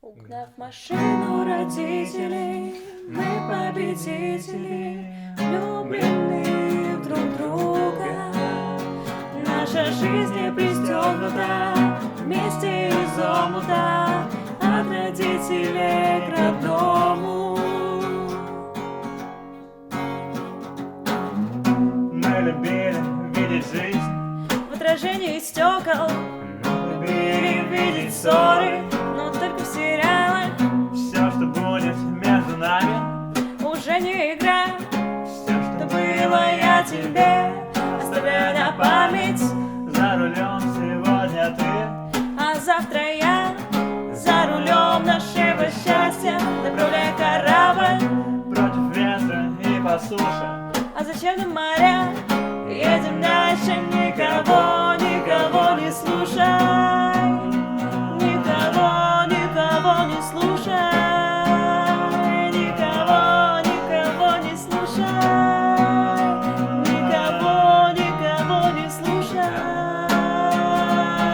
Угнав машину родителей, мы победители, влюблены в друг друга. Наша жизнь не пристегнута, вместе из омута, от родителей к родному. Мы любили видеть жизнь В отражении стекол, любили видеть ссоры, но только в сериалах. все, что будет между нами, Уже не игра, все, что что было я тебе, оставляю на память. за рулем сегодня ты. А завтра я за рулем нашего счастья, направляя корабль. Против ветра и по суше. А зачем нам моря? Едем дальше, никого, никого не слушай. Никого, никого не слушай. Никого, никого не слушай. Никого, никого не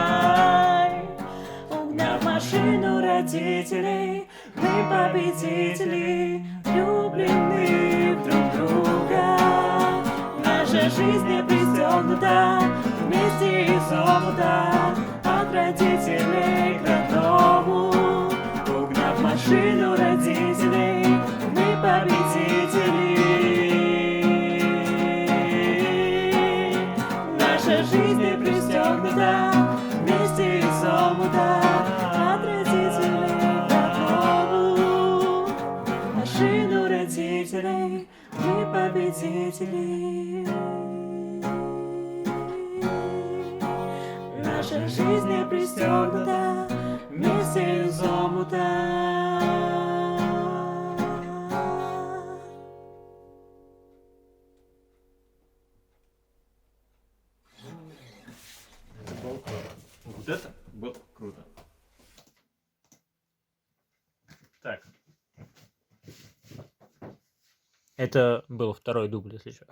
слушай. Угнав машину родителей, мы победители, влюблены в друг друга. Наша жизнь не пристегнута, вместе из омута, от родителей к родному. Угнав машину родителей, мы победители. Наша жизнь не пристегнута, вместе из омута, от родителей к родному. Машину родителей, мы победители. Наша жизнь не пристегнута, вместе из омута. Вот это было круто. Так. Это был второй дубль, если что.